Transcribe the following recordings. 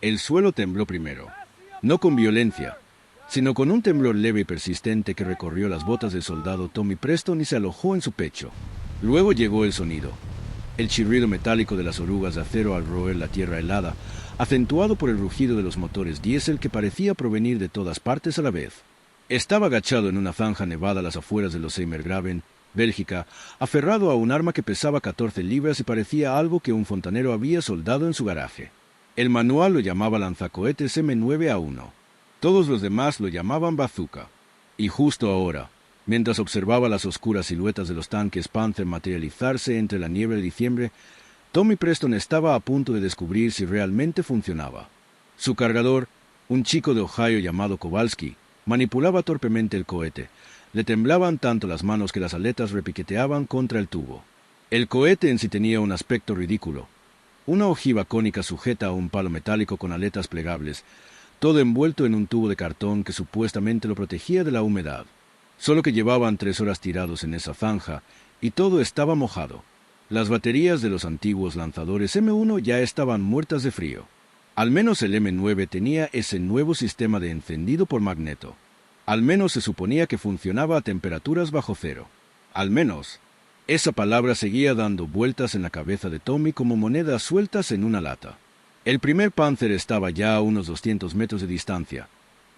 El suelo tembló primero, no con violencia, sino con un temblor leve y persistente que recorrió las botas del soldado Tommy Preston y se alojó en su pecho. Luego llegó el sonido, el chirrido metálico de las orugas de acero al roer la tierra helada, acentuado por el rugido de los motores diésel que parecía provenir de todas partes a la vez. Estaba agachado en una zanja nevada a las afueras de los Seymergraven, Bélgica, aferrado a un arma que pesaba 14 libras y parecía algo que un fontanero había soldado en su garaje. El manual lo llamaba lanzacohetes M9A1. Todos los demás lo llamaban bazooka. Y justo ahora, mientras observaba las oscuras siluetas de los tanques Panther materializarse entre la nieve de diciembre, Tommy Preston estaba a punto de descubrir si realmente funcionaba. Su cargador, un chico de Ohio llamado Kowalski, manipulaba torpemente el cohete. Le temblaban tanto las manos que las aletas repiqueteaban contra el tubo. El cohete en sí tenía un aspecto ridículo. Una ojiva cónica sujeta a un palo metálico con aletas plegables, todo envuelto en un tubo de cartón que supuestamente lo protegía de la humedad. Solo que llevaban 3 horas tirados en esa zanja, y todo estaba mojado. Las baterías de los antiguos lanzadores M1 ya estaban muertas de frío. Al menos el M9 tenía ese nuevo sistema de encendido por magneto. Al menos se suponía que funcionaba a temperaturas bajo cero. Al menos. Esa palabra seguía dando vueltas en la cabeza de Tommy como monedas sueltas en una lata. El primer Panzer estaba ya a unos 200 metros de distancia,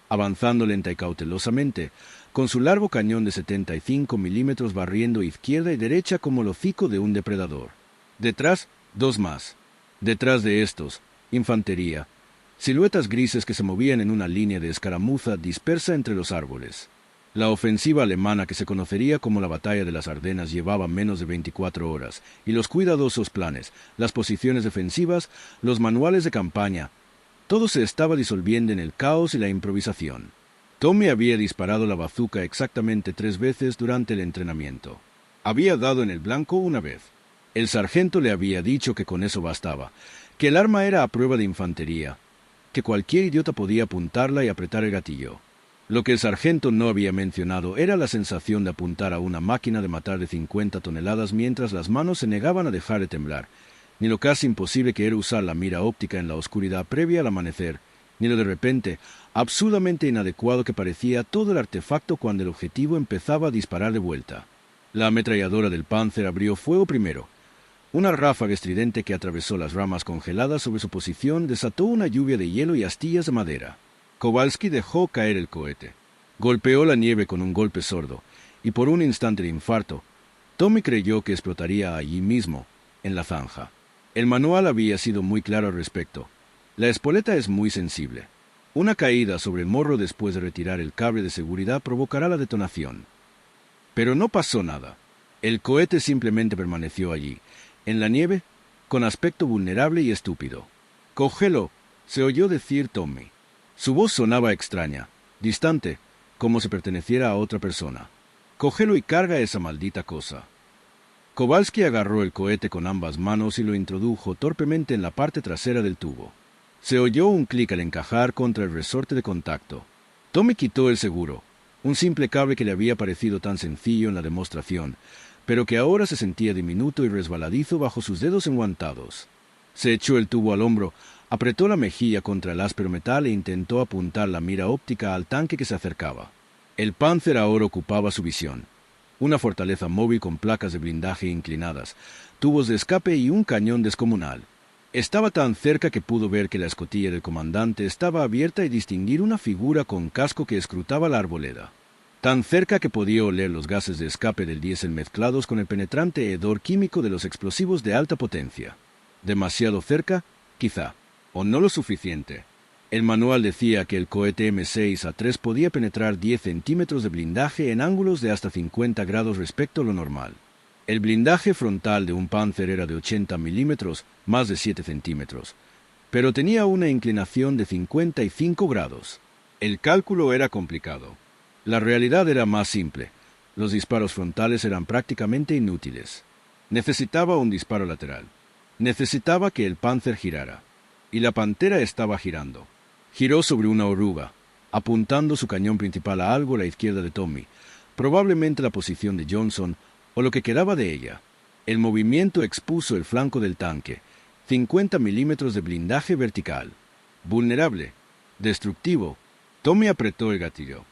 avanzando lenta y cautelosamente, con su largo cañón de 75 milímetros barriendo izquierda y derecha como el hocico de un depredador. Detrás, 2 más. Detrás de estos, infantería, siluetas grises que se movían en una línea de escaramuza dispersa entre los árboles. La ofensiva alemana que se conocería como la Batalla de las Ardenas llevaba menos de 24 horas, y los cuidadosos planes, las posiciones defensivas, los manuales de campaña, todo se estaba disolviendo en el caos y la improvisación. Tommy había disparado la bazooka exactamente 3 veces durante el entrenamiento. Había dado en el blanco una vez. El sargento le había dicho que con eso bastaba, que el arma era a prueba de infantería, que cualquier idiota podía apuntarla y apretar el gatillo. Lo que el sargento no había mencionado era la sensación de apuntar a una máquina de matar de 50 toneladas mientras las manos se negaban a dejar de temblar, ni lo casi imposible que era usar la mira óptica en la oscuridad previa al amanecer, ni lo de repente absurdamente inadecuado que parecía todo el artefacto cuando el objetivo empezaba a disparar de vuelta. La ametralladora del Panzer abrió fuego primero. Una ráfaga estridente que atravesó las ramas congeladas sobre su posición desató una lluvia de hielo y astillas de madera. Kowalski dejó caer el cohete. Golpeó la nieve con un golpe sordo, y por un instante de infarto, Tommy creyó que explotaría allí mismo, en la zanja. El manual había sido muy claro al respecto. La espoleta es muy sensible. Una caída sobre el morro después de retirar el cable de seguridad provocará la detonación. Pero no pasó nada. El cohete simplemente permaneció allí, en la nieve, con aspecto vulnerable y estúpido. «Cógelo», se oyó decir Tommy. Su voz sonaba extraña, distante, como si perteneciera a otra persona. «Cógelo y carga esa maldita cosa». Kowalski agarró el cohete con ambas manos y lo introdujo torpemente en la parte trasera del tubo. Se oyó un clic al encajar contra el resorte de contacto. Tommy quitó el seguro, un simple cable que le había parecido tan sencillo en la demostración, pero que ahora se sentía diminuto y resbaladizo bajo sus dedos enguantados. Se echó el tubo al hombro, apretó la mejilla contra el áspero metal e intentó apuntar la mira óptica al tanque que se acercaba. El Panzer ahora ocupaba su visión. Una fortaleza móvil con placas de blindaje inclinadas, tubos de escape y un cañón descomunal. Estaba tan cerca que pudo ver que la escotilla del comandante estaba abierta y distinguir una figura con casco que escrutaba la arboleda. Tan cerca que podía oler los gases de escape del diésel mezclados con el penetrante hedor químico de los explosivos de alta potencia. Demasiado cerca, quizá, o no lo suficiente. El manual decía que el cohete M6A3 podía penetrar 10 centímetros de blindaje en ángulos de hasta 50 grados respecto a lo normal. El blindaje frontal de un Panzer era de 80 milímetros, más de 7 centímetros, pero tenía una inclinación de 55 grados. El cálculo era complicado. La realidad era más simple. Los disparos frontales eran prácticamente inútiles. Necesitaba un disparo lateral. Necesitaba que el Panzer girara. Y la Pantera estaba girando. Giró sobre una oruga, apuntando su cañón principal a algo a la izquierda de Tommy, probablemente la posición de Johnson, o lo que quedaba de ella. El movimiento expuso el flanco del tanque, 50 milímetros de blindaje vertical. vulnerable, destructivo. Tommy apretó el gatillo.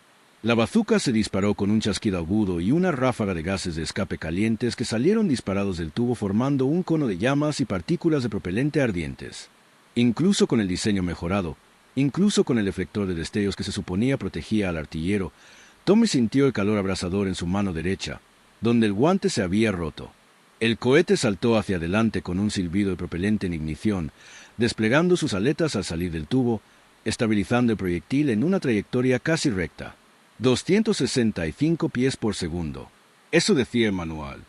La bazuca se disparó con un chasquido agudo y una ráfaga de gases de escape calientes que salieron disparados del tubo formando un cono de llamas y partículas de propelente ardientes. Incluso con el diseño mejorado, incluso con el eflector de destellos que se suponía protegía al artillero, Tommy sintió el calor abrasador en su mano derecha, donde el guante se había roto. El cohete saltó hacia adelante con un silbido de propelente en ignición, desplegando sus aletas al salir del tubo, estabilizando el proyectil en una trayectoria casi recta. 265 pies por segundo. Eso decía el manual.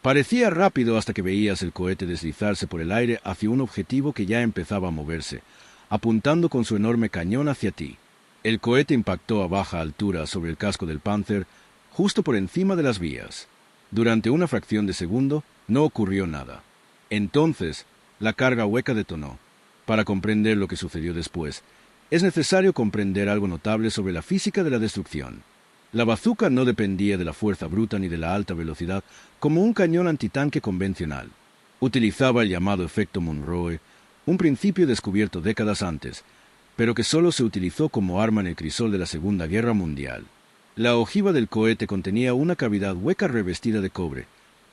Parecía rápido hasta que veías el cohete deslizarse por el aire hacia un objetivo que ya empezaba a moverse, apuntando con su enorme cañón hacia ti. El cohete impactó a baja altura sobre el casco del Panther, justo por encima de las vías. Durante una fracción de segundo, no ocurrió nada. Entonces, la carga hueca detonó. Para comprender lo que sucedió después, es necesario comprender algo notable sobre la física de la destrucción. La bazuca no dependía de la fuerza bruta ni de la alta velocidad como un cañón antitanque convencional. Utilizaba el llamado efecto Monroe, un principio descubierto décadas antes, pero que solo se utilizó como arma en el crisol de la Segunda Guerra Mundial. La ojiva del cohete contenía una cavidad hueca revestida de cobre,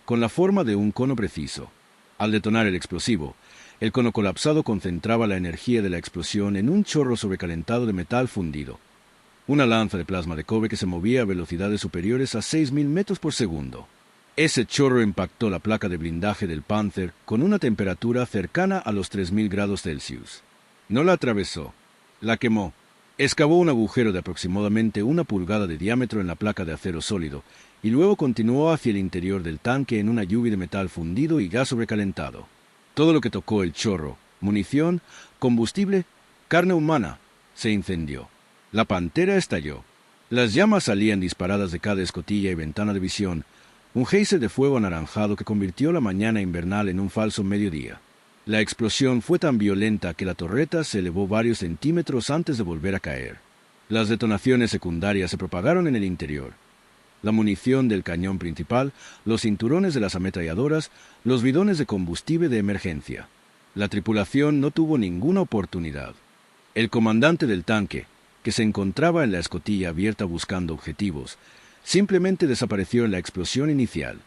con la forma de un cono preciso. Al detonar el explosivo, el cono colapsado concentraba la energía de la explosión en un chorro sobrecalentado de metal fundido. Una lanza de plasma de cobre que se movía a velocidades superiores a 6.000 metros por segundo. Ese chorro impactó la placa de blindaje del Panther con una temperatura cercana a los 3.000 grados Celsius. No la atravesó, la quemó. Excavó un agujero de aproximadamente 1 pulgada de diámetro en la placa de acero sólido y luego continuó hacia el interior del tanque en una lluvia de metal fundido y gas sobrecalentado. Todo lo que tocó el chorro, munición, combustible, carne humana, se incendió. La pantera estalló. Las llamas salían disparadas de cada escotilla y ventana de visión, un geyser de fuego anaranjado que convirtió la mañana invernal en un falso mediodía. La explosión fue tan violenta que la torreta se elevó varios centímetros antes de volver a caer. Las detonaciones secundarias se propagaron en el interior. La munición del cañón principal, los cinturones de las ametralladoras, los bidones de combustible de emergencia. La tripulación no tuvo ninguna oportunidad. El comandante del tanque, que se encontraba en la escotilla abierta buscando objetivos, simplemente desapareció en la explosión inicial.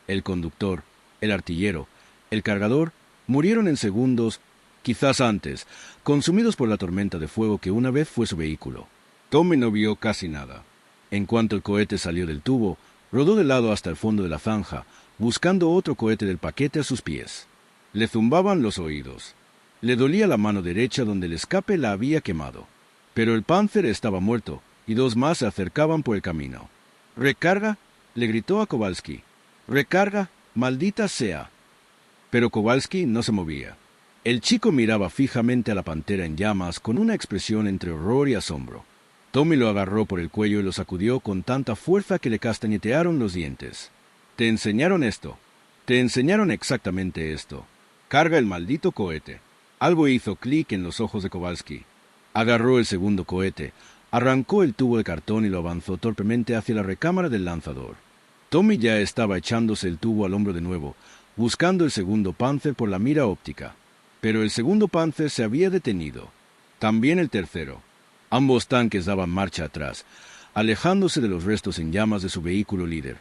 El conductor, el artillero, el cargador murieron en segundos, quizás antes, consumidos por la tormenta de fuego que una vez fue su vehículo. Tommy no vio casi nada. En cuanto el cohete salió del tubo, rodó de lado hasta el fondo de la zanja, buscando otro cohete del paquete a sus pies. Le zumbaban los oídos. Le dolía la mano derecha donde el escape la había quemado. Pero el Panther estaba muerto, y 2 más se acercaban por el camino. «¡Recarga!», le gritó a Kowalski. «¡Recarga! ¡Maldita sea!». Pero Kowalski no se movía. El chico miraba fijamente a la pantera en llamas con una expresión entre horror y asombro. Tommy lo agarró por el cuello y lo sacudió con tanta fuerza que le castañetearon los dientes. «Te enseñaron esto. Te enseñaron exactamente esto. Carga el maldito cohete». Algo hizo clic en los ojos de Kowalski. Agarró el segundo cohete, arrancó el tubo de cartón y lo avanzó torpemente hacia la recámara del lanzador. Tommy ya estaba echándose el tubo al hombro de nuevo, buscando el segundo Panther por la mira óptica. Pero el segundo Panther se había detenido. También el tercero. Ambos tanques daban marcha atrás, alejándose de los restos en llamas de su vehículo líder.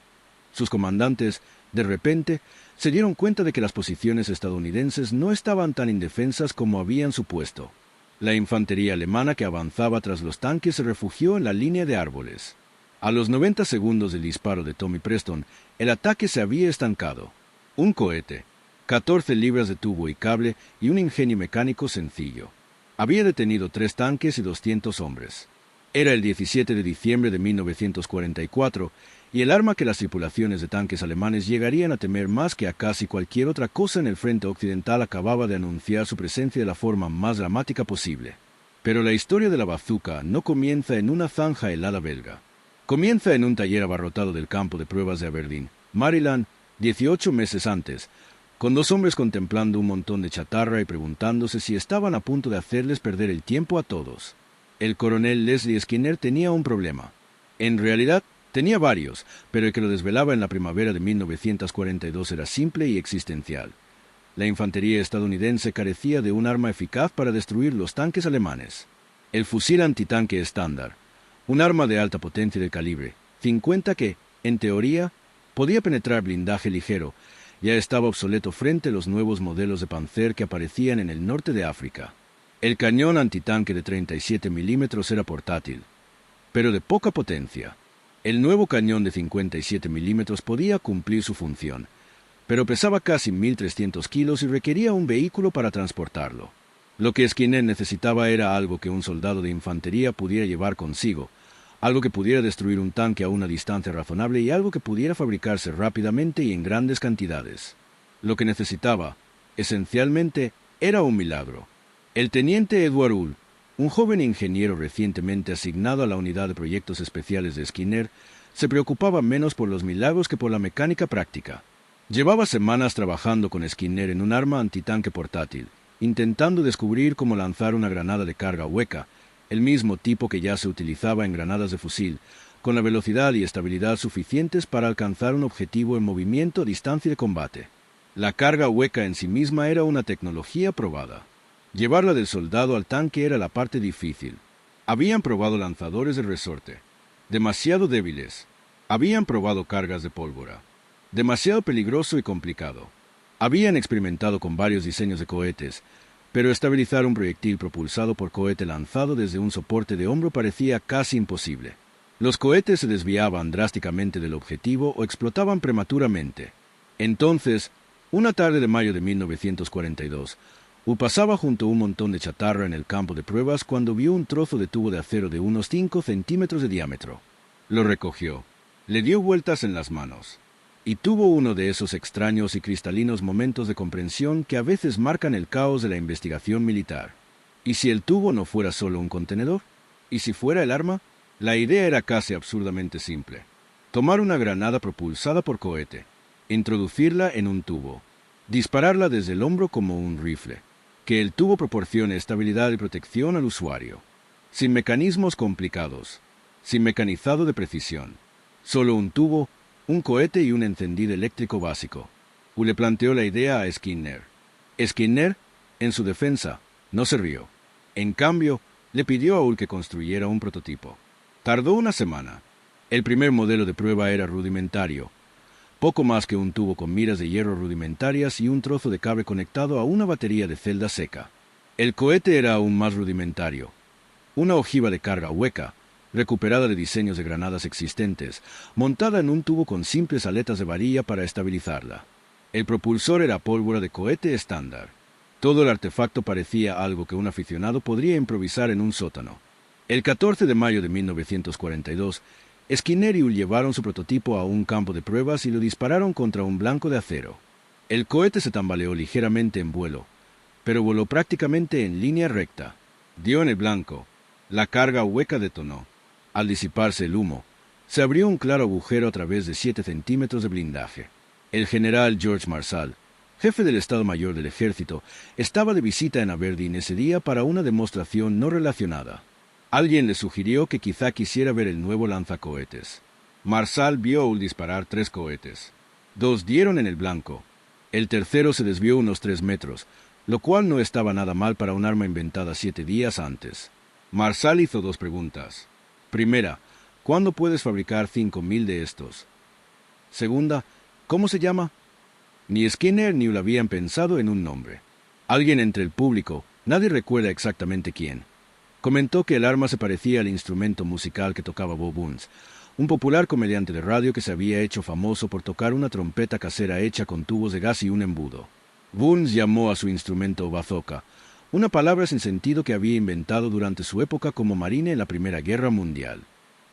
Sus comandantes, de repente, se dieron cuenta de que las posiciones estadounidenses no estaban tan indefensas como habían supuesto. La infantería alemana que avanzaba tras los tanques se refugió en la línea de árboles. A los 90 segundos del disparo de Tommy Preston, el ataque se había estancado. Un cohete, 14 libras de tubo y cable y un ingenio mecánico sencillo. Había detenido 3 tanques y 200 hombres. Era el 17 de diciembre de 1944, y el arma que las tripulaciones de tanques alemanes llegarían a temer más que a casi cualquier otra cosa en el frente occidental acababa de anunciar su presencia de la forma más dramática posible. Pero la historia de la bazuca no comienza en una zanja helada belga. Comienza en un taller abarrotado del campo de pruebas de Aberdeen, Maryland, 18 meses antes, con 2 hombres contemplando un montón de chatarra y preguntándose si estaban a punto de hacerles perder el tiempo a todos. El coronel Leslie Skinner tenía un problema. En realidad, tenía varios, pero el que lo desvelaba en la primavera de 1942 era simple y existencial. La infantería estadounidense carecía de un arma eficaz para destruir los tanques alemanes. El fusil antitanque estándar, un arma de alta potencia de calibre 50 que, en teoría, podía penetrar blindaje ligero, ya estaba obsoleto frente a los nuevos modelos de Panzer que aparecían en el norte de África. El cañón antitanque de 37 milímetros era portátil, pero de poca potencia. El nuevo cañón de 57 milímetros podía cumplir su función, pero pesaba casi 1.300 kilos y requería un vehículo para transportarlo. Lo que Skinner necesitaba era algo que un soldado de infantería pudiera llevar consigo, algo que pudiera destruir un tanque a una distancia razonable y algo que pudiera fabricarse rápidamente y en grandes cantidades. Lo que necesitaba, esencialmente, era un milagro. El teniente Edward Hull, un joven ingeniero recientemente asignado a la unidad de proyectos especiales de Skinner, se preocupaba menos por los milagros que por la mecánica práctica. Llevaba semanas trabajando con Skinner en un arma antitanque portátil, intentando descubrir cómo lanzar una granada de carga hueca, el mismo tipo que ya se utilizaba en granadas de fusil, con la velocidad y estabilidad suficientes para alcanzar un objetivo en movimiento a distancia de combate. La carga hueca en sí misma era una tecnología probada. Llevarla del soldado al tanque era la parte difícil. Habían probado lanzadores de resorte, demasiado débiles. Habían probado cargas de pólvora, demasiado peligroso y complicado. Habían experimentado con varios diseños de cohetes, pero estabilizar un proyectil propulsado por cohete lanzado desde un soporte de hombro parecía casi imposible. Los cohetes se desviaban drásticamente del objetivo o explotaban prematuramente. Entonces, una tarde de mayo de 1942, pasaba junto a un montón de chatarra en el campo de pruebas cuando vio un trozo de tubo de acero de unos 5 centímetros de diámetro. Lo recogió, le dio vueltas en las manos, y tuvo uno de esos extraños y cristalinos momentos de comprensión que a veces marcan el caos de la investigación militar. ¿Y si el tubo no fuera solo un contenedor? ¿Y si fuera el arma? La idea era casi absurdamente simple. Tomar una granada propulsada por cohete, introducirla en un tubo, dispararla desde el hombro como un rifle, que el tubo proporcione estabilidad y protección al usuario, sin mecanismos complicados, sin mecanizado de precisión, solo un tubo, un cohete y un encendido eléctrico básico. Le planteó la idea a Skinner. Skinner, en su defensa, no se rió. En cambio, le pidió a Hull que construyera un prototipo. Tardó una semana. El primer modelo de prueba era rudimentario, poco más que un tubo con miras de hierro rudimentarias y un trozo de cable conectado a una batería de celda seca. El cohete era aún más rudimentario. Una ojiva de carga hueca, recuperada de diseños de granadas existentes, montada en un tubo con simples aletas de varilla para estabilizarla. El propulsor era pólvora de cohete estándar. Todo el artefacto parecía algo que un aficionado podría improvisar en un sótano. El 14 de mayo de 1942, Skinner y Hull llevaron su prototipo a un campo de pruebas y lo dispararon contra un blanco de acero. El cohete se tambaleó ligeramente en vuelo, pero voló prácticamente en línea recta. Dio en el blanco. La carga hueca detonó. Al disiparse el humo, se abrió un claro agujero a través de 7 centímetros de blindaje. El general George Marshall, jefe del Estado Mayor del Ejército, estaba de visita en Aberdeen ese día para una demostración no relacionada. Alguien le sugirió que quizá quisiera ver el nuevo lanzacohetes. Marshall vio a Hull disparar 3 cohetes. 2 dieron en el blanco. El tercero se desvió unos 3 metros, lo cual no estaba nada mal para un arma inventada 7 días antes. Marshall hizo 2 preguntas. Primera, ¿cuándo puedes fabricar 5.000 de estos? Segunda, ¿cómo se llama? Ni Skinner ni Hull habían pensado en un nombre. Alguien entre el público, nadie recuerda exactamente quién, comentó que el arma se parecía al instrumento musical que tocaba Bob Burns, un popular comediante de radio que se había hecho famoso por tocar una trompeta casera hecha con tubos de gas y un embudo. Burns llamó a su instrumento bazooka, una palabra sin sentido que había inventado durante su época como marine en la Primera Guerra Mundial.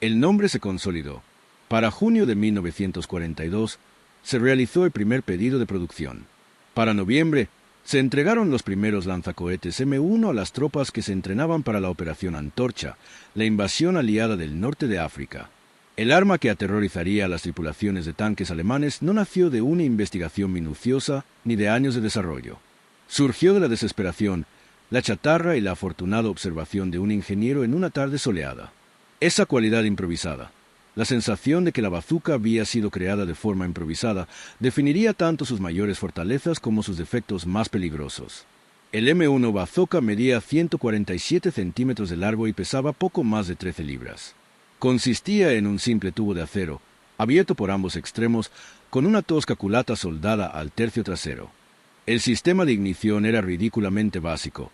El nombre se consolidó. Para junio de 1942, se realizó el primer pedido de producción. Para noviembre, se entregaron los primeros lanzacohetes M1 a las tropas que se entrenaban para la Operación Antorcha, la invasión aliada del norte de África. El arma que aterrorizaría a las tripulaciones de tanques alemanes no nació de una investigación minuciosa ni de años de desarrollo. Surgió de la desesperación, la chatarra y la afortunada observación de un ingeniero en una tarde soleada. Esa cualidad improvisada, La sensación de que la bazuca había sido creada de forma improvisada definiría tanto sus mayores fortalezas como sus defectos más peligrosos. El M1 Bazooka medía 147 centímetros de largo y pesaba poco más de 13 libras. Consistía en un simple tubo de acero, abierto por ambos extremos, con una tosca culata soldada al tercio trasero. El sistema de ignición era ridículamente básico.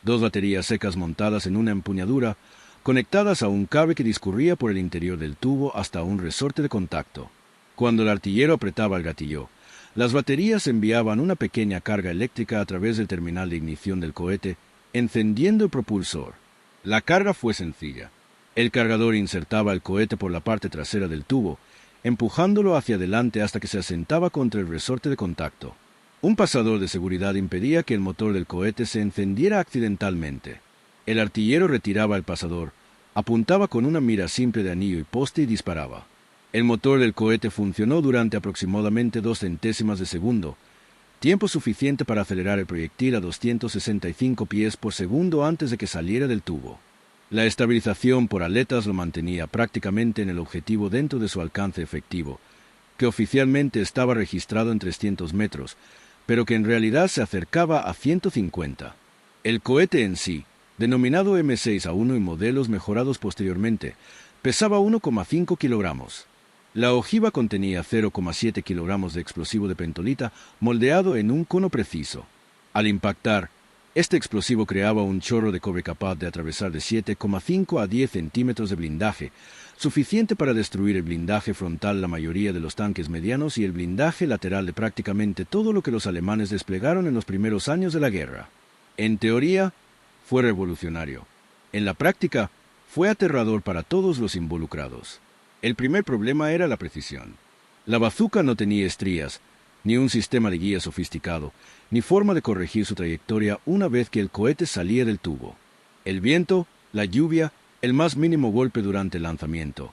2 baterías secas montadas en una empuñadura, conectadas a un cable que discurría por el interior del tubo hasta un resorte de contacto. Cuando el artillero apretaba el gatillo, las baterías enviaban una pequeña carga eléctrica a través del terminal de ignición del cohete, encendiendo el propulsor. La carga fue sencilla. El cargador insertaba el cohete por la parte trasera del tubo, empujándolo hacia adelante hasta que se asentaba contra el resorte de contacto. Un pasador de seguridad impedía que el motor del cohete se encendiera accidentalmente. El artillero retiraba el pasador, apuntaba con una mira simple de anillo y poste y disparaba. El motor del cohete funcionó durante aproximadamente 2 centésimas de segundo, tiempo suficiente para acelerar el proyectil a 265 pies por segundo antes de que saliera del tubo. La estabilización por aletas lo mantenía prácticamente en el objetivo dentro de su alcance efectivo, que oficialmente estaba registrado en 300 metros, pero que en realidad se acercaba a 150. El cohete en sí, denominado M6A1 y modelos mejorados posteriormente, pesaba 1,5 kilogramos. La ojiva contenía 0,7 kilogramos de explosivo de pentolita moldeado en un cono preciso. Al impactar, este explosivo creaba un chorro de cobre capaz de atravesar de 7,5 a 10 centímetros de blindaje, suficiente para destruir el blindaje frontal la mayoría de los tanques medianos y el blindaje lateral de prácticamente todo lo que los alemanes desplegaron en los primeros años de la guerra. En teoría, fue revolucionario. En la práctica, fue aterrador para todos los involucrados. El primer problema era la precisión. La bazuca no tenía estrías, ni un sistema de guía sofisticado, ni forma de corregir su trayectoria una vez que el cohete salía del tubo. El viento, la lluvia, el más mínimo golpe durante el lanzamiento.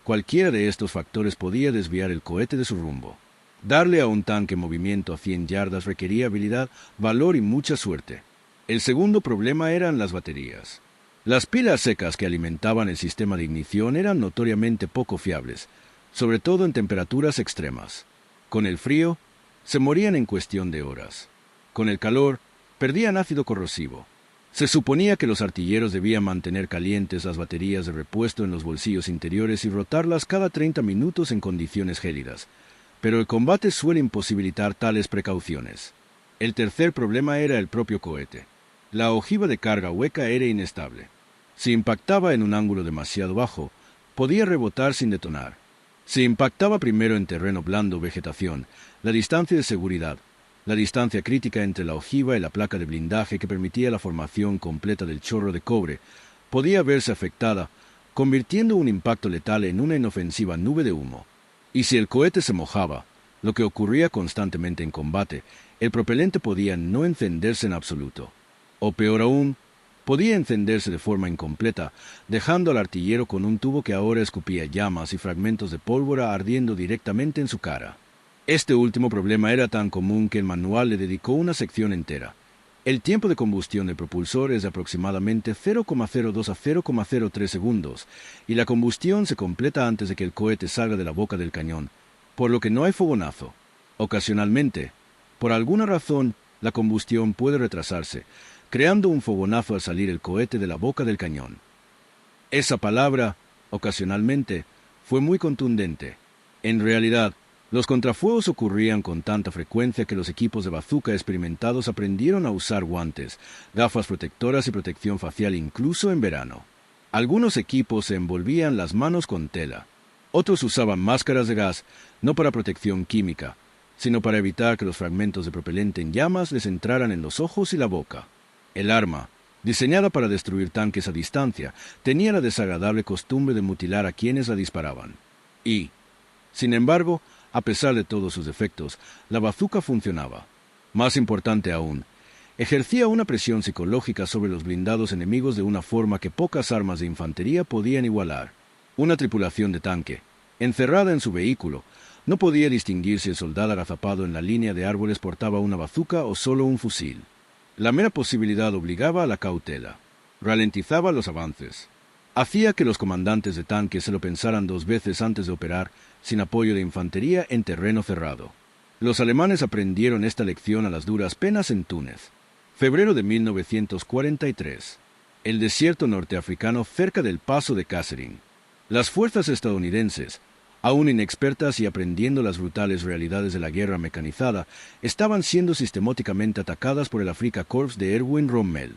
Cualquiera de estos factores podía desviar el cohete de su rumbo. Darle a un tanque en movimiento a 100 yardas requería habilidad, valor y mucha suerte. El segundo problema eran las baterías. Las pilas secas que alimentaban el sistema de ignición eran notoriamente poco fiables, sobre todo en temperaturas extremas. Con el frío, se morían en cuestión de horas. Con el calor, perdían ácido corrosivo. Se suponía que los artilleros debían mantener calientes las baterías de repuesto en los bolsillos interiores y rotarlas cada 30 minutos en condiciones gélidas, pero el combate suele imposibilitar tales precauciones. El tercer problema era el propio cohete. La ojiva de carga hueca era inestable. Si impactaba en un ángulo demasiado bajo, podía rebotar sin detonar. Si impactaba primero en terreno blando o vegetación, la distancia de seguridad, la distancia crítica entre la ojiva y la placa de blindaje que permitía la formación completa del chorro de cobre, podía verse afectada, convirtiendo un impacto letal en una inofensiva nube de humo. Y si el cohete se mojaba, lo que ocurría constantemente en combate, el propelente podía no encenderse en absoluto. O peor aún, podía encenderse de forma incompleta, dejando al artillero con un tubo que ahora escupía llamas y fragmentos de pólvora ardiendo directamente en su cara. Este último problema era tan común que el manual le dedicó una sección entera. El tiempo de combustión del propulsor es de aproximadamente 0,02 a 0,03 segundos, y la combustión se completa antes de que el cohete salga de la boca del cañón, por lo que no hay fogonazo. Ocasionalmente, por alguna razón, la combustión puede retrasarse, creando un fogonazo al salir el cohete de la boca del cañón. Esa palabra, ocasionalmente, fue muy contundente. En realidad, los contrafuegos ocurrían con tanta frecuencia que los equipos de bazuca experimentados aprendieron a usar guantes, gafas protectoras y protección facial incluso en verano. Algunos equipos se envolvían las manos con tela. Otros usaban máscaras de gas, no para protección química, sino para evitar que los fragmentos de propelente en llamas les entraran en los ojos y la boca. El arma, diseñada para destruir tanques a distancia, tenía la desagradable costumbre de mutilar a quienes la disparaban. Y, sin embargo, a pesar de todos sus defectos, la bazuca funcionaba. Más importante aún, ejercía una presión psicológica sobre los blindados enemigos de una forma que pocas armas de infantería podían igualar. Una tripulación de tanque, encerrada en su vehículo, no podía distinguir si el soldado agazapado en la línea de árboles portaba una bazuca o solo un fusil. La mera posibilidad obligaba a la cautela, ralentizaba los avances. hacía que los comandantes de tanques se lo pensaran dos veces antes de operar sin apoyo de infantería en terreno cerrado. Los alemanes aprendieron esta lección a las duras penas en Túnez. Febrero de 1943. El desierto norteafricano cerca del paso de Kasserine. Las fuerzas estadounidenses, aún inexpertas y aprendiendo las brutales realidades de la guerra mecanizada, estaban siendo sistemáticamente atacadas por el Afrika Korps de Erwin Rommel.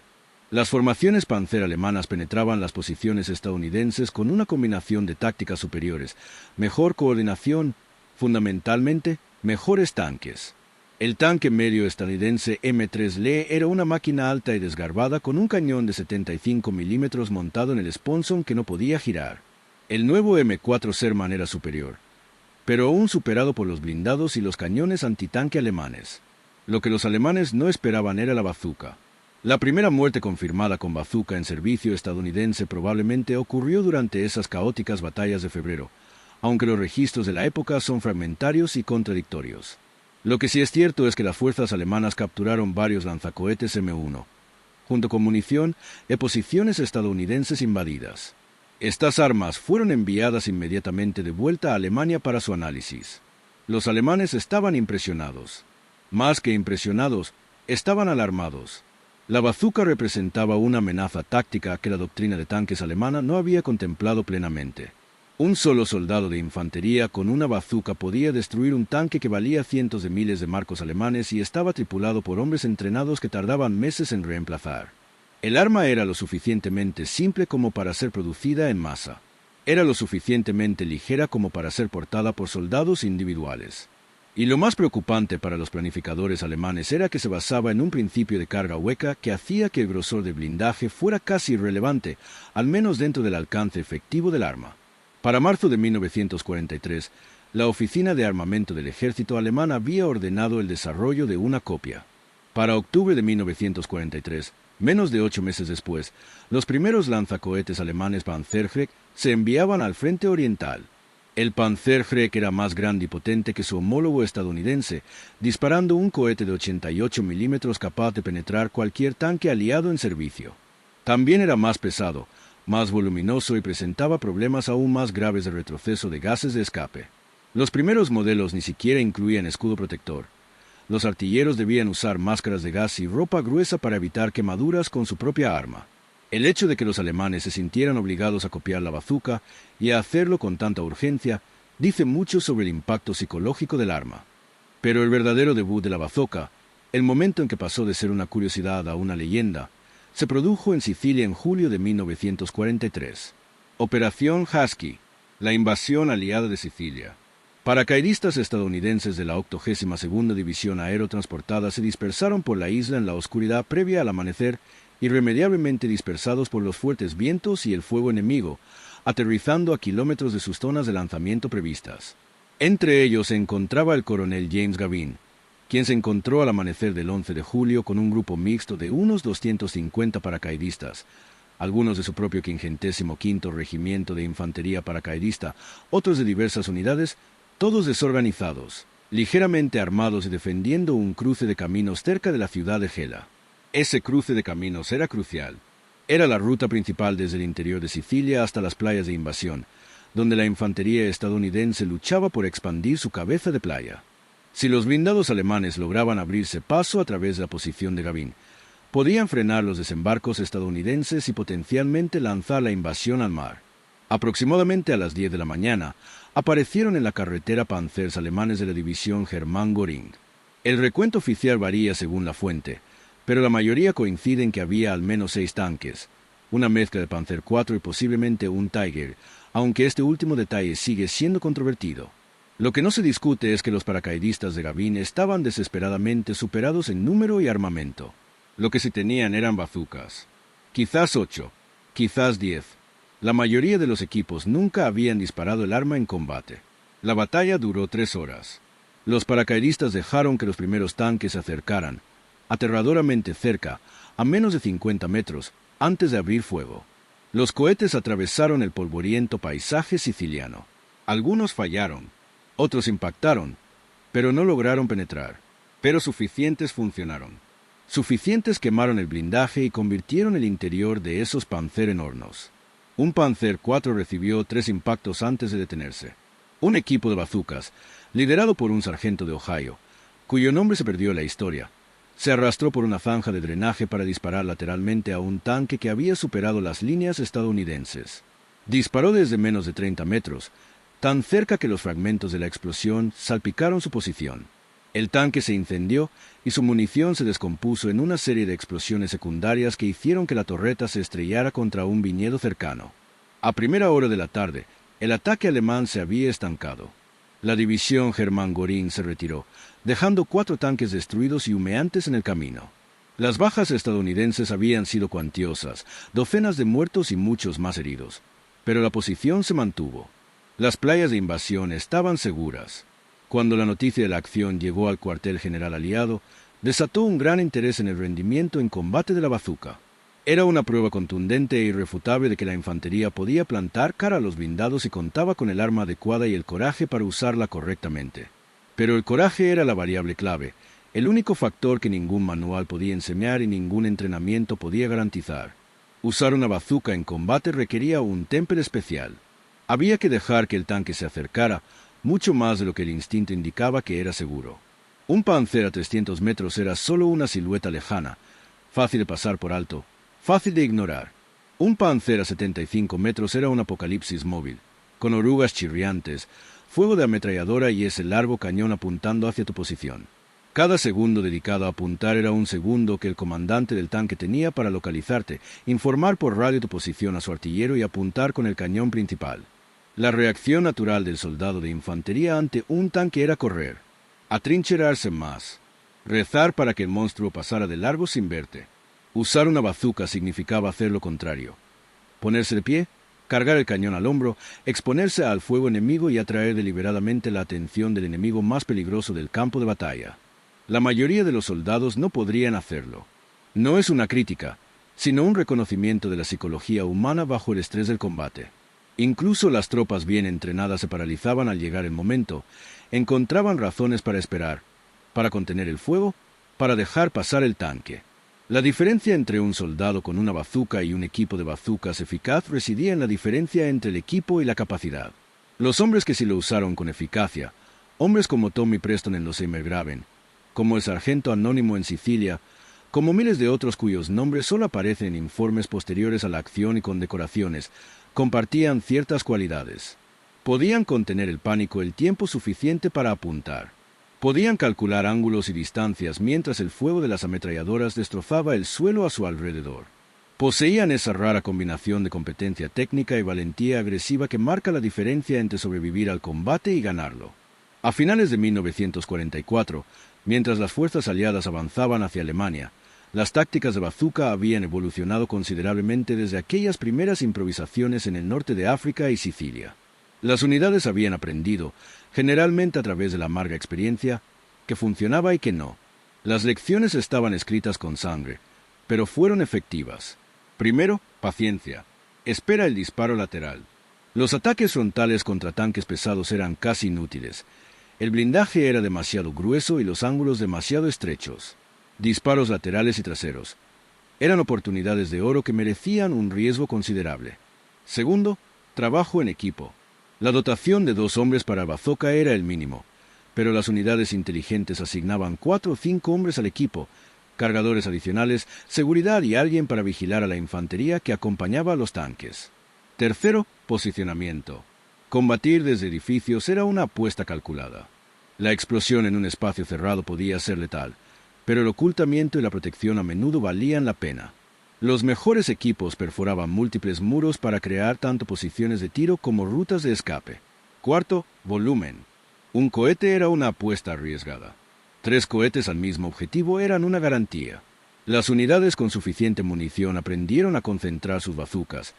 Las formaciones Panzer alemanas penetraban las posiciones estadounidenses con una combinación de tácticas superiores, mejor coordinación, fundamentalmente, mejores tanques. El tanque medio estadounidense M3 Lee era una máquina alta y desgarbada con un cañón de 75 milímetros montado en el sponsón que no podía girar. El nuevo M4 Sherman era superior, pero aún superado por los blindados y los cañones antitanque alemanes. Lo que los alemanes no esperaban era la bazooka. La primera muerte confirmada con bazooka en servicio estadounidense probablemente ocurrió durante esas caóticas batallas de febrero, aunque los registros de la época son fragmentarios y contradictorios. Lo que sí es cierto es que las fuerzas alemanas capturaron varios lanzacohetes M1, junto con munición de posiciones estadounidenses invadidas. Estas armas fueron enviadas inmediatamente de vuelta a Alemania para su análisis. Los alemanes estaban impresionados. Más que impresionados, estaban alarmados. La bazooka representaba una amenaza táctica que la doctrina de tanques alemana no había contemplado plenamente. Un solo soldado de infantería con una bazooka podía destruir un tanque que valía cientos de miles de marcos alemanes y estaba tripulado por hombres entrenados que tardaban meses en reemplazar. El arma era lo suficientemente simple como para ser producida en masa. Era lo suficientemente ligera como para ser portada por soldados individuales. Y lo más preocupante para los planificadores alemanes era que se basaba en un principio de carga hueca que hacía que el grosor de blindaje fuera casi irrelevante, al menos dentro del alcance efectivo del arma. Para marzo de 1943, la Oficina de Armamento del Ejército alemán había ordenado el desarrollo de una copia. Para octubre de 1943, menos de 8 meses después, los primeros lanzacohetes alemanes Panzerkreuz se enviaban al frente oriental. El Panzerkreuz era más grande y potente que su homólogo estadounidense, disparando un cohete de 88 milímetros capaz de penetrar cualquier tanque aliado en servicio. También era más pesado, más voluminoso y presentaba problemas aún más graves de retroceso de gases de escape. Los primeros modelos ni siquiera incluían escudo protector. Los artilleros debían usar máscaras de gas y ropa gruesa para evitar quemaduras con su propia arma. El hecho de que los alemanes se sintieran obligados a copiar la bazooka y a hacerlo con tanta urgencia dice mucho sobre el impacto psicológico del arma. Pero el verdadero debut de la bazooka, el momento en que pasó de ser una curiosidad a una leyenda, se produjo en Sicilia en julio de 1943. Operación Husky, la invasión aliada de Sicilia. Paracaidistas estadounidenses de la 82ª División Aerotransportada se dispersaron por la isla en la oscuridad previa al amanecer, irremediablemente dispersados por los fuertes vientos y el fuego enemigo, aterrizando a kilómetros de sus zonas de lanzamiento previstas. Entre ellos se encontraba el coronel James Gavin, quien se encontró al amanecer del 11 de julio con un grupo mixto de unos 250 paracaidistas, algunos de su propio 55º Regimiento de Infantería Paracaidista, otros de diversas unidades, todos desorganizados, ligeramente armados y defendiendo un cruce de caminos cerca de la ciudad de Gela. Ese cruce de caminos era crucial. Era la ruta principal desde el interior de Sicilia hasta las playas de invasión, donde la infantería estadounidense luchaba por expandir su cabeza de playa. Si los blindados alemanes lograban abrirse paso a través de la posición de Gavin, podían frenar los desembarcos estadounidenses y potencialmente lanzar la invasión al mar. Aproximadamente a las 10 de la mañana, aparecieron en la carretera panzers alemanes de la división Hermann Göring. El recuento oficial varía según la fuente, pero la mayoría coincide en que había al menos 6 tanques, una mezcla de Panzer IV y posiblemente un Tiger, aunque este último detalle sigue siendo controvertido. Lo que no se discute es que los paracaidistas de Gavin estaban desesperadamente superados en número y armamento. Lo que sí tenían eran bazucas. Quizás 8, quizás 10. La mayoría de los equipos nunca habían disparado el arma en combate. La batalla duró 3 horas. Los paracaidistas dejaron que los primeros tanques se acercaran, aterradoramente cerca, a menos de 50 metros, antes de abrir fuego. Los cohetes atravesaron el polvoriento paisaje siciliano. Algunos fallaron, otros impactaron, pero no lograron penetrar. Pero suficientes funcionaron. Suficientes quemaron el blindaje y convirtieron el interior de esos Panzer en hornos. Un Panzer IV recibió 3 impactos antes de detenerse. Un equipo de bazucas, liderado por un sargento de Ohio, cuyo nombre se perdió en la historia, se arrastró por una zanja de drenaje para disparar lateralmente a un tanque que había superado las líneas estadounidenses. Disparó desde menos de 30 metros, tan cerca que los fragmentos de la explosión salpicaron su posición. El tanque se incendió y su munición se descompuso en una serie de explosiones secundarias que hicieron que la torreta se estrellara contra un viñedo cercano. A primera hora de la tarde, el ataque alemán se había estancado. La división Germán Göring se retiró, dejando 4 tanques destruidos y humeantes en el camino. Las bajas estadounidenses habían sido cuantiosas, docenas de muertos y muchos más heridos. Pero la posición se mantuvo. Las playas de invasión estaban seguras. Cuando la noticia de la acción llegó al cuartel general aliado, desató un gran interés en el rendimiento en combate de la bazuca. Era una prueba contundente e irrefutable de que la infantería podía plantar cara a los blindados y contaba con el arma adecuada y el coraje para usarla correctamente. Pero el coraje era la variable clave, el único factor que ningún manual podía enseñar y ningún entrenamiento podía garantizar. Usar una bazuca en combate requería un temple especial. Había que dejar que el tanque se acercara, mucho más de lo que el instinto indicaba que era seguro. Un Panzer a 300 metros era solo una silueta lejana, fácil de pasar por alto, fácil de ignorar. Un Panzer a 75 metros era un apocalipsis móvil, con orugas chirriantes, fuego de ametralladora y ese largo cañón apuntando hacia tu posición. Cada segundo dedicado a apuntar era un segundo que el comandante del tanque tenía para localizarte, informar por radio tu posición a su artillero y apuntar con el cañón principal. La reacción natural del soldado de infantería ante un tanque era correr, atrincherarse más, rezar para que el monstruo pasara de largo sin verte. Usar una bazuca significaba hacer lo contrario. Ponerse de pie, cargar el cañón al hombro, exponerse al fuego enemigo y atraer deliberadamente la atención del enemigo más peligroso del campo de batalla. La mayoría de los soldados no podrían hacerlo. No es una crítica, sino un reconocimiento de la psicología humana bajo el estrés del combate. Incluso las tropas bien entrenadas se paralizaban al llegar el momento, encontraban razones para esperar, para contener el fuego, para dejar pasar el tanque. La diferencia entre un soldado con una bazuca y un equipo de bazucas eficaz residía en la diferencia entre el equipo y la capacidad. Los hombres que sí lo usaron con eficacia, hombres como Tommy Preston en los Heimergraven, como el sargento anónimo en Sicilia, como miles de otros cuyos nombres solo aparecen en informes posteriores a la acción y condecoraciones, compartían ciertas cualidades. Podían contener el pánico el tiempo suficiente para apuntar. Podían calcular ángulos y distancias mientras el fuego de las ametralladoras destrozaba el suelo a su alrededor. Poseían esa rara combinación de competencia técnica y valentía agresiva que marca la diferencia entre sobrevivir al combate y ganarlo. A finales de 1944, mientras las fuerzas aliadas avanzaban hacia Alemania, las tácticas de bazuca habían evolucionado considerablemente desde aquellas primeras improvisaciones en el norte de África y Sicilia. Las unidades habían aprendido, generalmente a través de la amarga experiencia, que funcionaba y que no. Las lecciones estaban escritas con sangre, pero fueron efectivas. Primero, paciencia. Espera el disparo lateral. Los ataques frontales contra tanques pesados eran casi inútiles. El blindaje era demasiado grueso y los ángulos demasiado estrechos. Disparos laterales y traseros. Eran oportunidades de oro que merecían un riesgo considerable. Segundo, trabajo en equipo. La dotación de 2 hombres para bazooka era el mínimo, pero las unidades inteligentes asignaban 4 o 5 hombres al equipo, cargadores adicionales, seguridad y alguien para vigilar a la infantería que acompañaba a los tanques. Tercero, posicionamiento. Combatir desde edificios era una apuesta calculada. La explosión en un espacio cerrado podía ser letal, pero el ocultamiento y la protección a menudo valían la pena. Los mejores equipos perforaban múltiples muros para crear tanto posiciones de tiro como rutas de escape. Cuarto, volumen. Un cohete era una apuesta arriesgada. 3 cohetes al mismo objetivo eran una garantía. Las unidades con suficiente munición aprendieron a concentrar sus bazucas,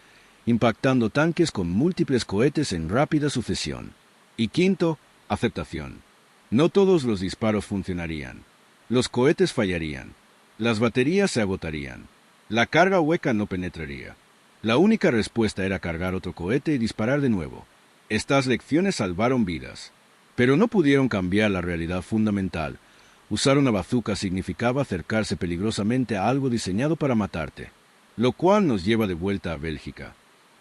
impactando tanques con múltiples cohetes en rápida sucesión. Y quinto, aceptación. No todos los disparos funcionarían. Los cohetes fallarían. Las baterías se agotarían. La carga hueca no penetraría. La única respuesta era cargar otro cohete y disparar de nuevo. Estas lecciones salvaron vidas. Pero no pudieron cambiar la realidad fundamental. Usar una bazuca significaba acercarse peligrosamente a algo diseñado para matarte. Lo cual nos lleva de vuelta a Bélgica.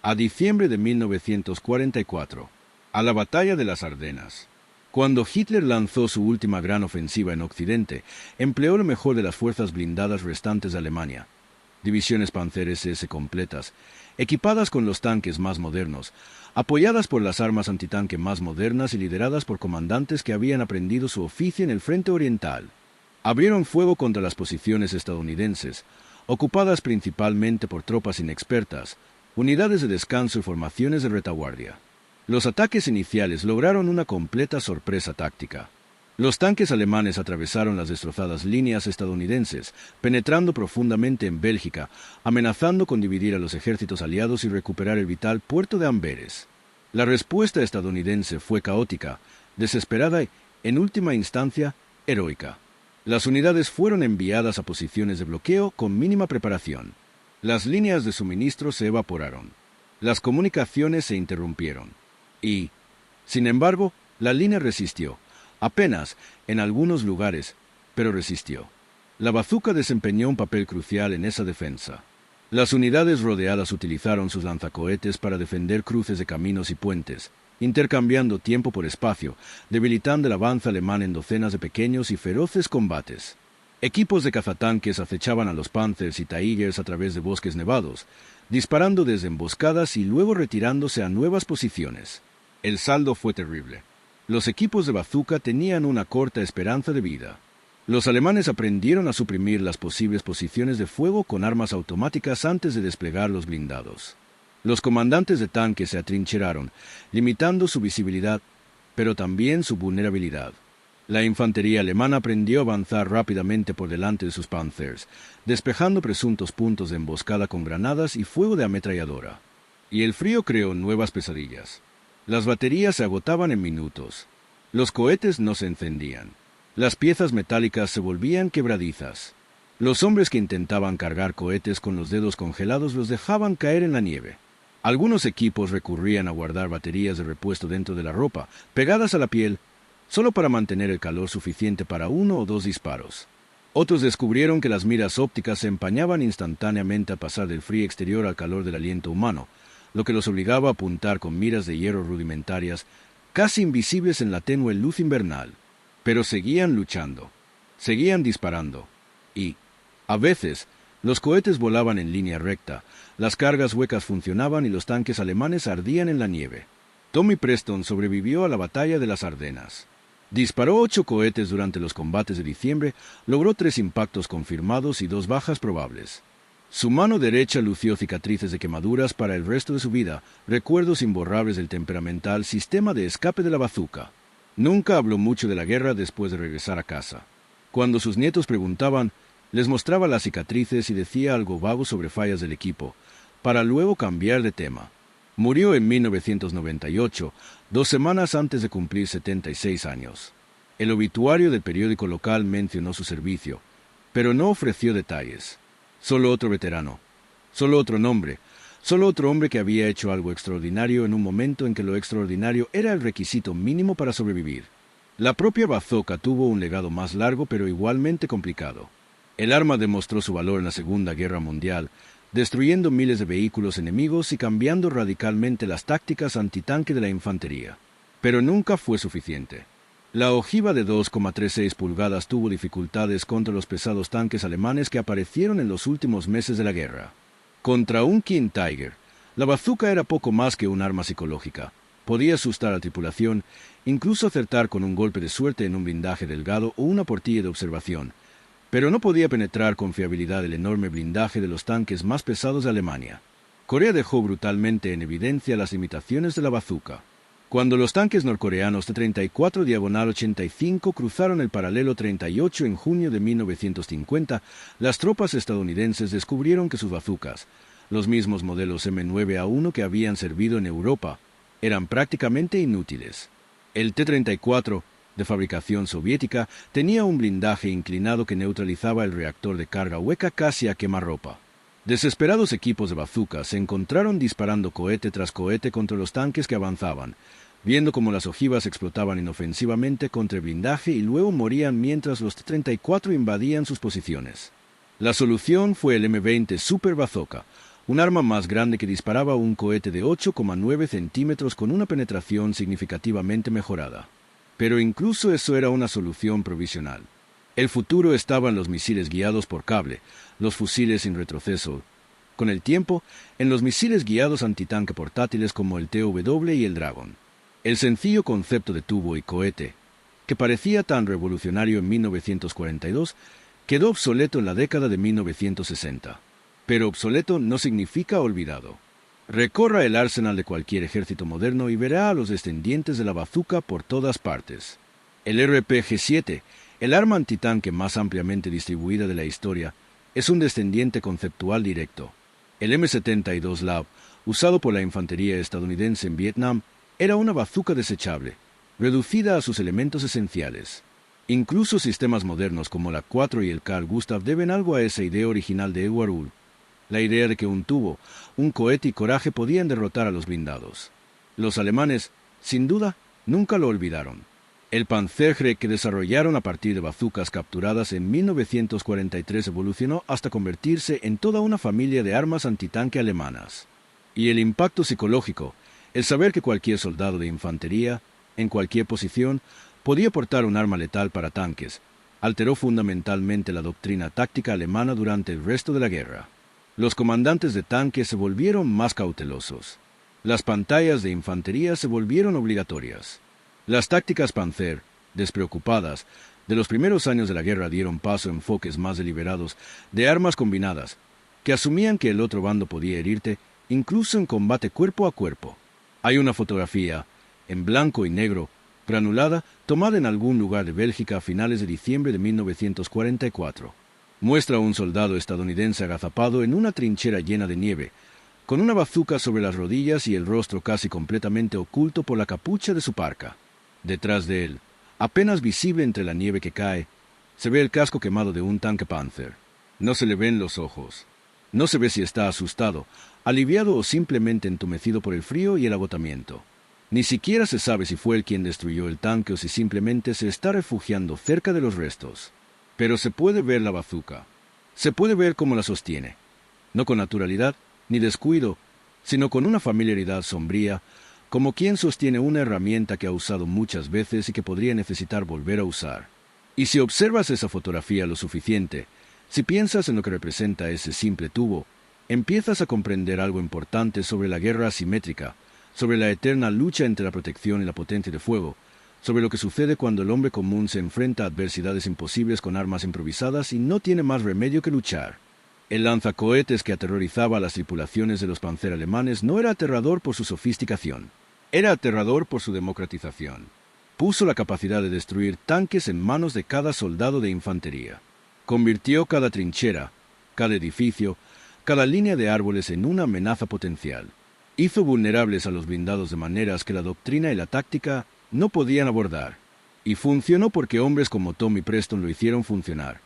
a diciembre de 1944, a la Batalla de las Ardenas. Cuando Hitler lanzó su última gran ofensiva en Occidente, empleó lo mejor de las fuerzas blindadas restantes de Alemania. Divisiones Panzer SS completas, equipadas con los tanques más modernos, apoyadas por las armas antitanque más modernas y lideradas por comandantes que habían aprendido su oficio en el frente oriental. Abrieron fuego contra las posiciones estadounidenses, ocupadas principalmente por tropas inexpertas, unidades de descanso y formaciones de retaguardia. Los ataques iniciales lograron una completa sorpresa táctica. Los tanques alemanes atravesaron las destrozadas líneas estadounidenses, penetrando profundamente en Bélgica, amenazando con dividir a los ejércitos aliados y recuperar el vital puerto de Amberes. La respuesta estadounidense fue caótica, desesperada y, en última instancia, heroica. Las unidades fueron enviadas a posiciones de bloqueo con mínima preparación. Las líneas de suministro se evaporaron. Las comunicaciones se interrumpieron. Y, sin embargo, la línea resistió, apenas en algunos lugares, pero resistió. La bazuca desempeñó un papel crucial en esa defensa. Las unidades rodeadas utilizaron sus lanzacohetes para defender cruces de caminos y puentes, intercambiando tiempo por espacio, debilitando el avance alemán en docenas de pequeños y feroces combates. Equipos de cazatanques acechaban a los Panzers y Tigers a través de bosques nevados, disparando desde emboscadas y luego retirándose a nuevas posiciones. El saldo fue terrible. Los equipos de bazuca tenían una corta esperanza de vida. Los alemanes aprendieron a suprimir las posibles posiciones de fuego con armas automáticas antes de desplegar los blindados. Los comandantes de tanques se atrincheraron, limitando su visibilidad, pero también su vulnerabilidad. La infantería alemana aprendió a avanzar rápidamente por delante de sus Panzers, despejando presuntos puntos de emboscada con granadas y fuego de ametralladora. Y el frío creó nuevas pesadillas. Las baterías se agotaban en minutos. Los cohetes no se encendían. Las piezas metálicas se volvían quebradizas. Los hombres que intentaban cargar cohetes con los dedos congelados los dejaban caer en la nieve. Algunos equipos recurrían a guardar baterías de repuesto dentro de la ropa, pegadas a la piel, solo para mantener el calor suficiente para 1 o 2 disparos. Otros descubrieron que las miras ópticas se empañaban instantáneamente al pasar del frío exterior al calor del aliento humano, lo que los obligaba a apuntar con miras de hierro rudimentarias, casi invisibles en la tenue luz invernal. Pero seguían luchando, seguían disparando, y, a veces, los cohetes volaban en línea recta, las cargas huecas funcionaban y los tanques alemanes ardían en la nieve. Tommy Preston sobrevivió a la batalla de las Ardenas. Disparó 8 cohetes durante los combates de diciembre, logró 3 impactos confirmados y 2 bajas probables. Su mano derecha lució cicatrices de quemaduras para el resto de su vida, recuerdos imborrables del temperamental sistema de escape de la bazuca. Nunca habló mucho de la guerra después de regresar a casa. Cuando sus nietos preguntaban, les mostraba las cicatrices y decía algo vago sobre fallas del equipo, para luego cambiar de tema. Murió en 1998, 2 semanas antes de cumplir 76 años. El obituario del periódico local mencionó su servicio, pero no ofreció detalles. Solo otro veterano, solo otro nombre, solo otro hombre que había hecho algo extraordinario en un momento en que lo extraordinario era el requisito mínimo para sobrevivir. La propia bazooka tuvo un legado más largo pero igualmente complicado. El arma demostró su valor en la Segunda Guerra Mundial, destruyendo miles de vehículos enemigos y cambiando radicalmente las tácticas antitanque de la infantería. Pero nunca fue suficiente. La ojiva de 2,36 pulgadas tuvo dificultades contra los pesados tanques alemanes que aparecieron en los últimos meses de la guerra. Contra un King Tiger, la bazooka era poco más que un arma psicológica. Podía asustar a la tripulación, incluso acertar con un golpe de suerte en un blindaje delgado o una portilla de observación, pero no podía penetrar con fiabilidad el enorme blindaje de los tanques más pesados de Alemania. Corea dejó brutalmente en evidencia las limitaciones de la bazooka. Cuando los tanques norcoreanos T-34-85 cruzaron el paralelo 38 en junio de 1950, las tropas estadounidenses descubrieron que sus bazucas, los mismos modelos M9A1 que habían servido en Europa, eran prácticamente inútiles. El T-34, de fabricación soviética, tenía un blindaje inclinado que neutralizaba el reactor de carga hueca casi a quemarropa. Desesperados equipos de bazucas se encontraron disparando cohete tras cohete contra los tanques que avanzaban, viendo cómo las ojivas explotaban inofensivamente contra el blindaje y luego morían mientras los T-34 invadían sus posiciones. La solución fue el M-20 Super Bazooka, un arma más grande que disparaba un cohete de 8,9 centímetros con una penetración significativamente mejorada. Pero incluso eso era una solución provisional. El futuro estaba en los misiles guiados por cable, los fusiles sin retroceso. Con el tiempo, en los misiles guiados antitanque portátiles como el TW y el Dragon. El sencillo concepto de tubo y cohete, que parecía tan revolucionario en 1942, quedó obsoleto en la década de 1960. Pero obsoleto no significa olvidado. Recorra el arsenal de cualquier ejército moderno y verá a los descendientes de la bazooka por todas partes. El RPG-7, el arma antitanque más ampliamente distribuida de la historia, es un descendiente conceptual directo. El M-72 LAV, usado por la infantería estadounidense en Vietnam, era una bazooka desechable, reducida a sus elementos esenciales. Incluso sistemas modernos como la 4 y el Carl Gustav deben algo a esa idea original de Edward Hull, la idea de que un tubo, un cohete y coraje podían derrotar a los blindados. Los alemanes, sin duda, nunca lo olvidaron. El Panzergre que desarrollaron a partir de bazucas capturadas en 1943 evolucionó hasta convertirse en toda una familia de armas antitanque alemanas. Y el impacto psicológico, el saber que cualquier soldado de infantería, en cualquier posición, podía portar un arma letal para tanques, alteró fundamentalmente la doctrina táctica alemana durante el resto de la guerra. Los comandantes de tanques se volvieron más cautelosos. Las pantallas de infantería se volvieron obligatorias. Las tácticas Panzer, despreocupadas, de los primeros años de la guerra dieron paso a enfoques más deliberados de armas combinadas, que asumían que el otro bando podía herirte, incluso en combate cuerpo a cuerpo. Hay una fotografía, en blanco y negro, granulada, tomada en algún lugar de Bélgica a finales de diciembre de 1944. Muestra a un soldado estadounidense agazapado en una trinchera llena de nieve, con una bazuca sobre las rodillas y el rostro casi completamente oculto por la capucha de su parca. Detrás de él, apenas visible entre la nieve que cae, se ve el casco quemado de un tanque Panzer. No se le ven los ojos. No se ve si está asustado, aliviado o simplemente entumecido por el frío y el agotamiento. Ni siquiera se sabe si fue él quien destruyó el tanque o si simplemente se está refugiando cerca de los restos. Pero se puede ver la bazuca. Se puede ver cómo la sostiene. No con naturalidad ni descuido, sino con una familiaridad sombría, como quien sostiene una herramienta que ha usado muchas veces y que podría necesitar volver a usar. Y si observas esa fotografía lo suficiente, si piensas en lo que representa ese simple tubo, empiezas a comprender algo importante sobre la guerra asimétrica, sobre la eterna lucha entre la protección y la potencia de fuego, sobre lo que sucede cuando el hombre común se enfrenta a adversidades imposibles con armas improvisadas y no tiene más remedio que luchar. El lanzacohetes que aterrorizaba a las tripulaciones de los Panzer alemanes no era aterrador por su sofisticación, era aterrador por su democratización. Puso la capacidad de destruir tanques en manos de cada soldado de infantería. Convirtió cada trinchera, cada edificio, cada línea de árboles en una amenaza potencial. Hizo vulnerables a los blindados de maneras que la doctrina y la táctica no podían abordar. Y funcionó porque hombres como Tommy Preston lo hicieron funcionar.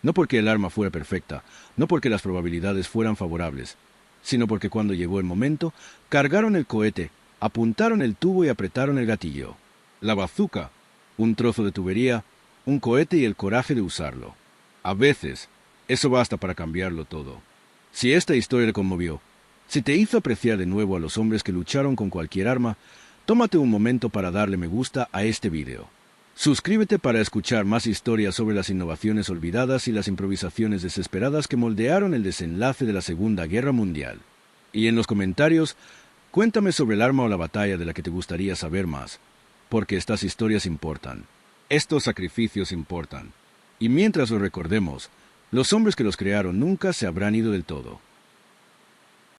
No porque el arma fuera perfecta, no porque las probabilidades fueran favorables, sino porque cuando llegó el momento, cargaron el cohete, apuntaron el tubo y apretaron el gatillo. La bazuca, un trozo de tubería, un cohete y el coraje de usarlo. A veces, eso basta para cambiarlo todo. Si esta historia le conmovió, si te hizo apreciar de nuevo a los hombres que lucharon con cualquier arma, tómate un momento para darle me gusta a este video. Suscríbete para escuchar más historias sobre las innovaciones olvidadas y las improvisaciones desesperadas que moldearon el desenlace de la Segunda Guerra Mundial. Y en los comentarios, cuéntame sobre el arma o la batalla de la que te gustaría saber más, porque estas historias importan. Estos sacrificios importan. Y mientras lo recordemos, los hombres que los crearon nunca se habrán ido del todo.